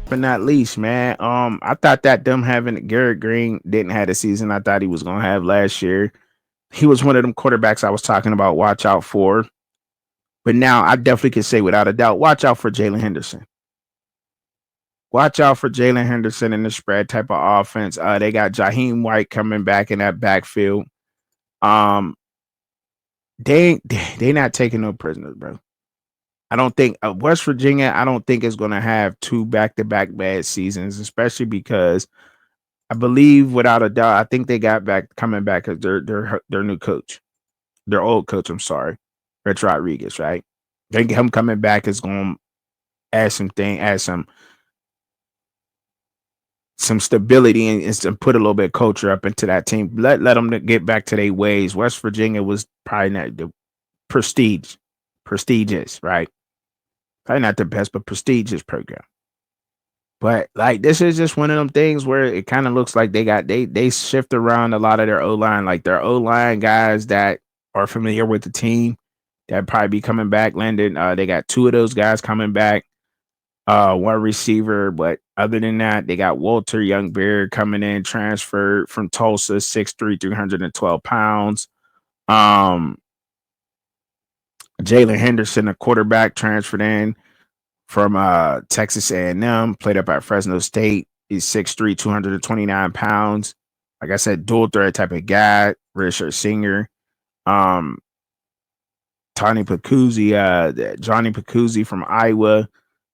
but not least, man. I thought that them having Garrett Green didn't have the season I thought he was gonna have last year. He was one of them quarterbacks I was talking about. Watch out for. But now I definitely can say without a doubt, watch out for Jalen Henderson. Watch out for Jalen Henderson in the spread type of offense. They got Jaheim White coming back in that backfield. Um, they not taking no prisoners, bro. I don't think West Virginia. I don't think is going to have two back to back bad seasons, especially because I believe without a doubt, I think they got back coming back because their new coach, their old coach. I'm sorry, Rich Rodriguez, right? I think him coming back is going to add some stability and put a little bit of culture up into that team. Let them get back to their ways. West Virginia was probably not the prestigious, right? Probably not the best, but prestigious program. But like this is just one of them things where it kind of looks like they shift around a lot of their O line, like their O line guys that are familiar with the team that probably be coming back. Landon, they got two of those guys coming back. One receiver, but other than that, they got Walter Youngbeard coming in, transferred from Tulsa, 6'3", 312 pounds. Um, Jalen Henderson, a quarterback, transferred in from Texas A&M, played up at Fresno State. He's 6'3", 229 pounds. Like I said, dual threat type of guy, redshirt senior. Um, Johnny Pacuzzi from Iowa.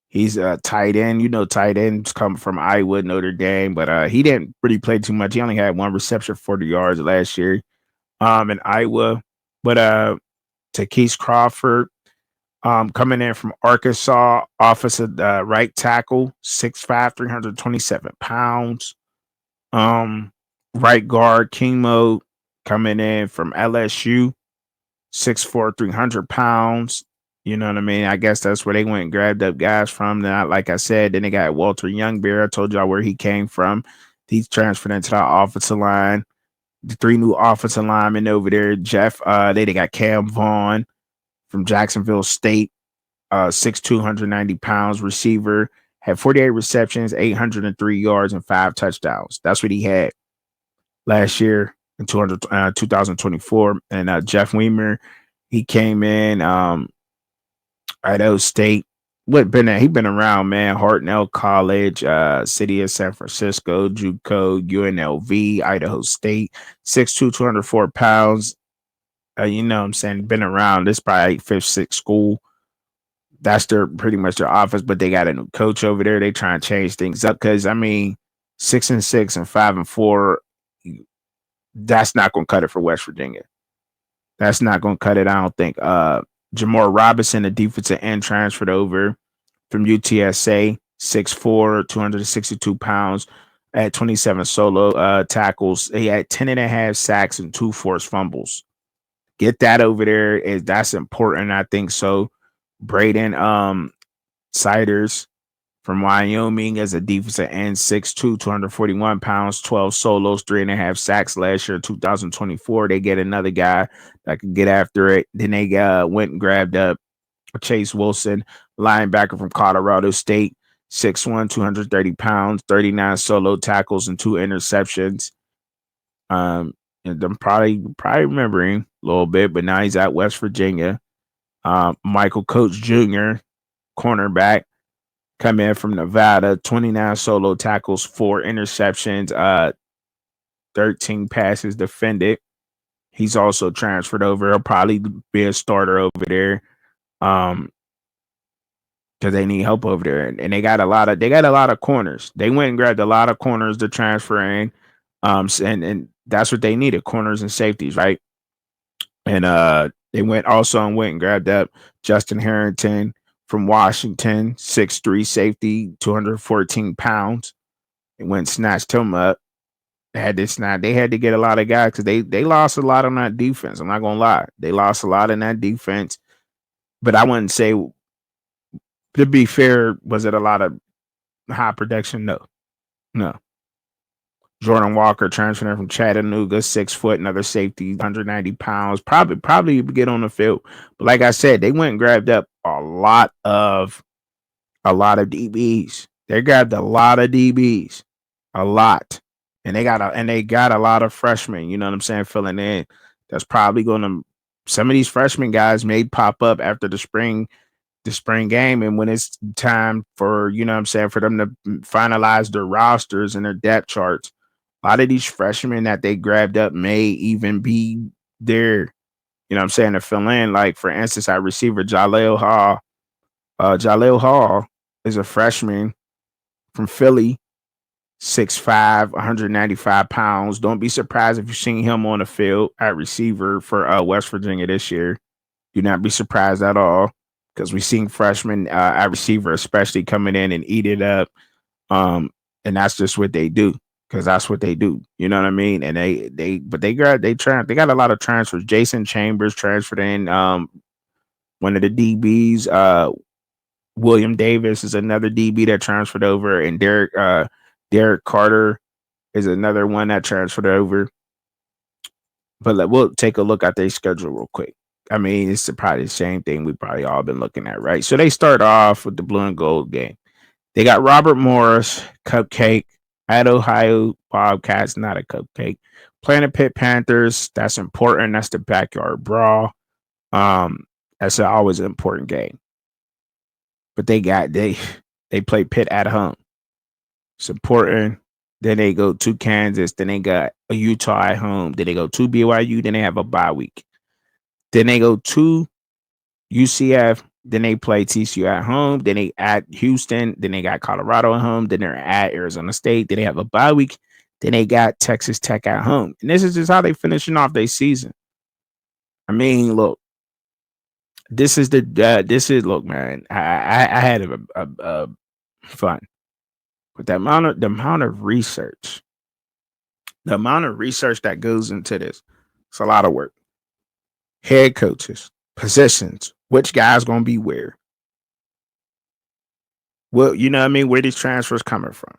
He's a tight end. You know, tight ends come from Iowa, Notre Dame, but he didn't really play too much. He only had one reception, 40 yards last year in Iowa. But Takese Crawford coming in from Arkansas, offensive right tackle, 6'5", 327 pounds. Um, right guard, Kimo coming in from LSU, 6'4", 300 pounds. You know what I mean? I guess that's where they went and grabbed up guys from. Then, like I said, then they got Walter Youngbeard. I told y'all where he came from. He's transferred into the offensive line. The three new offensive linemen over there. They got Cam Vaughn from Jacksonville State, 6'2", 190 pounds receiver. Had 48 receptions, 803 yards, and 5 touchdowns. That's what he had last year in 2024. And Jeff Weimer, he came in Idaho State. He been around, man. Hartnell College, City of San Francisco, JUCO, UNLV, Idaho State, 6'2", 204 pounds. You know what I'm saying? Been around. This probably fifth, sixth school. That's their pretty much their office, but they got a new coach over there. They try and change things up because I mean, 6-6 and 5-4, that's not gonna cut it for West Virginia. That's not gonna cut it. I don't think. Jamar Robinson, the defensive end, transferred over from UTSA, 6'4", 262 pounds, at 27 solo tackles. He had 10 and a half sacks and 2 forced fumbles. Get that over there. That's important, I think so. Braden Siders from Wyoming as a defensive end, 6'2", 241 pounds, 12 solos, 3.5 sacks last year, 2024. They get another guy that could get after it. Then they went and grabbed up Chase Wilson, linebacker from Colorado State, 6'1", 230 pounds, 39 solo tackles, and 2 interceptions. And I'm probably remembering a little bit, but now he's at West Virginia. Michael Coach Jr., cornerback, come in from Nevada, 29 solo tackles, 4 interceptions, 13 passes defended. He's also transferred over. He'll probably be a starter over there. Because they need help over there. And they got a lot of corners. They went and grabbed a lot of corners to transfer in. And that's what they needed, corners and safeties, right? And they went and grabbed up Justin Harrington from Washington, 6'3" safety, 214 pounds. They went and snatched him up. They had to get a lot of guys because they lost a lot on that defense. I'm not gonna lie. They lost a lot in that defense. But I wouldn't say, to be fair, was it a lot of high production? No. No. Jordan Walker transferring from Chattanooga, 6 foot, another safety, 190 pounds. Probably get on the field. But like I said, they went and grabbed up a lot of DBs. They grabbed a lot of DBs, a lot, and they got a lot of freshmen. You know what I'm saying? Filling in. That's probably going to some of these freshman guys may pop up after the spring game, and when it's time for what I'm saying for them to finalize their rosters and their depth charts, a lot of these freshmen that they grabbed up may even be there. You know what I'm saying to fill in. Like for instance, our receiver Jaleel Hall. Jaleel Hall is a freshman from Philly, 6'5", 195 pounds. Don't be surprised if you've seen him on the field at receiver for West Virginia this year. Do not be surprised at all because we've seen freshmen at receiver, especially coming in and eat it up. Um, and that's just what they do because that's what they do. You know what I mean? And they got a lot of transfers. Jason Chambers transferred in. One of the DBs. William Davis is another DB that transferred over, and Derek Carter is another one that transferred over. But we'll take a look at their schedule real quick. I mean, it's probably the same thing we probably all been looking at, right? So they start off with the blue and gold game. They got Robert Morris, Cupcake, at Ohio Bobcats, not a cupcake. Planet Pit Panthers, that's important. That's the backyard brawl. That's always an important game. But they play Pitt at home. It's important. Then they go to Kansas. Then they got a Utah at home. Then they go to BYU. Then they have a bye week. Then they go to UCF. Then they play TCU at home. Then they at Houston. Then they got Colorado at home. Then they're at Arizona State. Then they have a bye week. Then they got Texas Tech at home. And this is just how they finishing off their season. I mean, look, look, man. I had a fun, but the amount of research that goes into this, it's a lot of work. Head coaches, positions, which guy's gonna be where. Well, you know what I mean? Where these transfers coming from?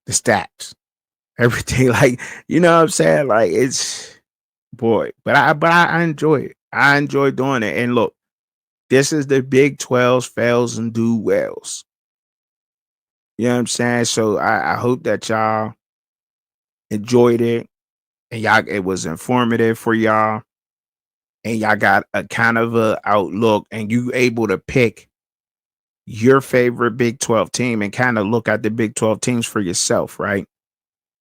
The stats, everything. Like, you know what I'm saying? Like it's boy, but I enjoy it. I enjoy doing it. And look, this is the Big 12's fails and do wells. You know what I'm saying? So I hope that y'all enjoyed it and y'all it was informative for y'all and y'all got a kind of a outlook and you able to pick your favorite Big 12 team and kind of look at the Big 12 teams for yourself, right?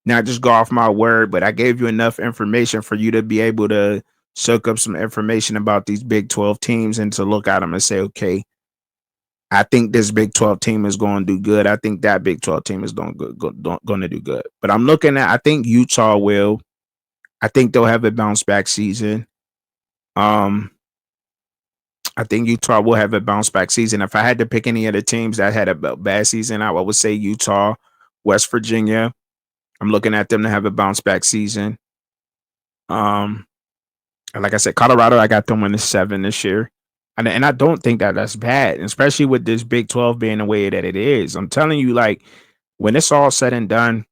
Not just go off my word, but I gave you enough information for you to be able to soak up some information about these Big 12 teams and to look at them and say, okay, I think this Big 12 team is going to do good. I think that Big 12 team is going to do good. But I'm looking at, I think Utah will. I think they'll have a bounce back season. Um, I think Utah will have a bounce back season. If I had to pick any of the teams that had a bad season, I would say Utah, West Virginia. I'm looking at them to have a bounce back season. And like I said, Colorado, I got them in the 7 this year. And I don't think that that's bad, especially with this Big 12 being the way that it is. I'm telling you, like, when it's all said and done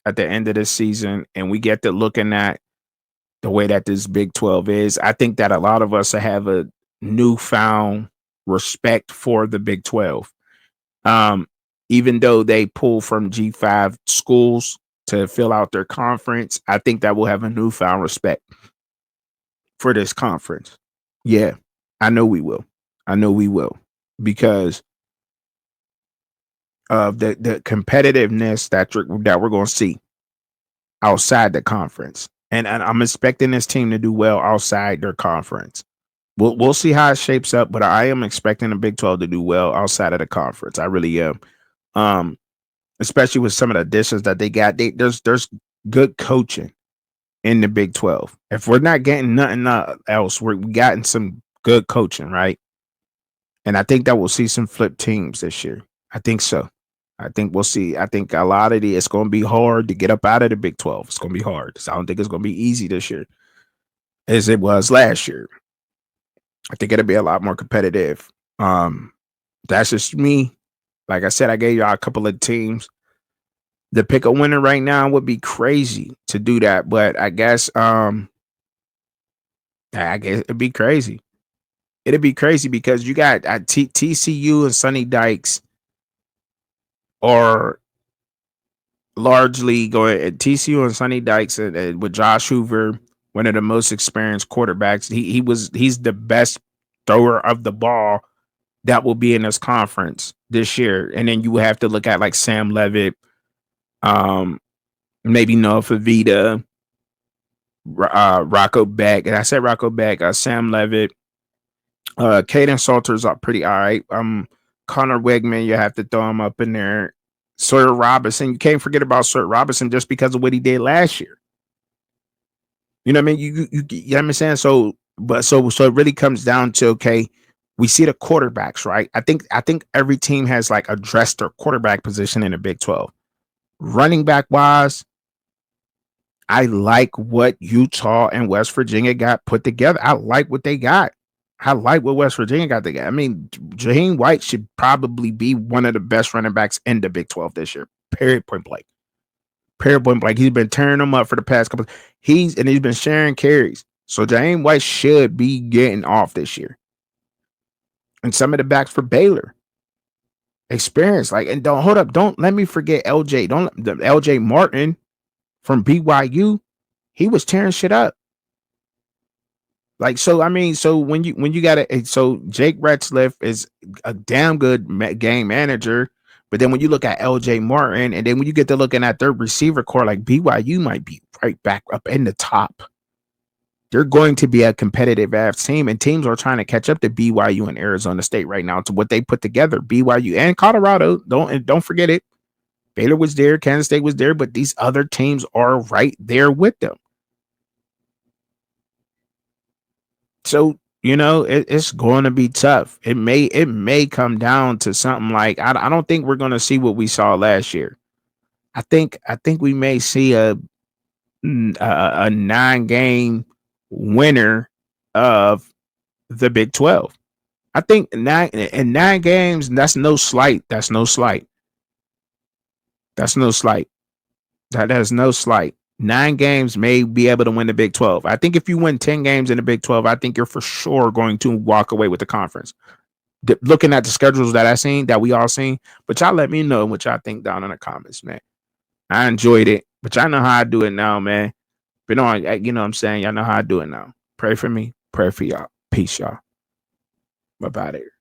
at the end of the season and we get to looking at the way that this Big 12 is, I think that a lot of us have a newfound respect for the Big 12. Um, Even though they pull from G5 schools to fill out their conference, I think that we'll have a newfound respect for this conference. Yeah, I know we will. I know we will because of the competitiveness that we're going to see outside the conference, and I'm expecting this team to do well outside their conference. We'll see how it shapes up, but I am expecting the Big 12 to do well outside of the conference. I really am. Um, Especially with some of the additions that they got. There's good coaching in the Big 12. If we're not getting nothing else, we gotten some good coaching, right? And I think that we'll see some flip teams this year. I think so. I think we'll see. I think a lot of it's going to be hard to get up out of the Big 12. It's going to be hard. So I don't think it's going to be easy this year as it was last year. I think it'll be a lot more competitive. That's just me. Like I said, I gave y'all a couple of teams. To pick a winner right now would be crazy to do that, but I guess it'd be crazy. It'd be crazy because you got TCU and Sonny Dykes are largely going at TCU and Sonny Dykes and with Josh Hoover, one of the most experienced quarterbacks. He's the best thrower of the ball that will be in this conference this year. And then you have to look at like Sam Levitt, um, maybe Noah Favita, Rocco Beck. And I said Rocco Beck, Sam Levitt, Caden Salters are pretty all right. Connor Wegman, you have to throw him up in there. Sawyer Robinson, you can't forget about Sawyer Robinson just because of what he did last year. You know what I mean? You know what I'm saying? So it really comes down to, okay, we see the quarterbacks, right? I think every team has like addressed their quarterback position in the Big 12. Running back wise, I like what Utah and West Virginia got put together. I like what they got. I like what West Virginia got together. I mean, Jaheim White should probably be one of the best running backs in the Big 12 this year. Period, point blank. Period, point blank. He's been tearing them up for the past couple. He's been sharing carries. So Jaheim White should be getting off this year. And some of the backs for Baylor, experience. Like, and don't hold up. Don't let me forget LJ. LJ Martin from BYU. He was tearing shit up. Like, so I mean, so when you got it, so Jake Retzliff is a damn good game manager, but then when you look at LJ Martin, and then when you get to looking at their receiver core, like BYU might be right back up in the top. They're going to be a competitive ass team, and teams are trying to catch up to BYU and Arizona State right now to what they put together. BYU and Colorado, don't forget it. Baylor was there, Kansas State was there, but these other teams are right there with them. So, it's going to be tough. It may come down to something like I don't think we're going to see what we saw last year. I think we may see a 9-game winner of the Big 12. I think 9 games. That's no slight. That's no slight. That's no slight. That is no slight. 9 games may be able to win the Big 12. I think if you win 10 games in the Big 12, I think you're for sure going to walk away with the conference. Looking at the schedules that we all seen, but y'all let me know what y'all think down in the comments, man. I enjoyed it, but y'all know how I do it now, man. But you know what I'm saying? Y'all know how I do it now. Pray for me. Pray for y'all. Peace, y'all. Bye-bye there.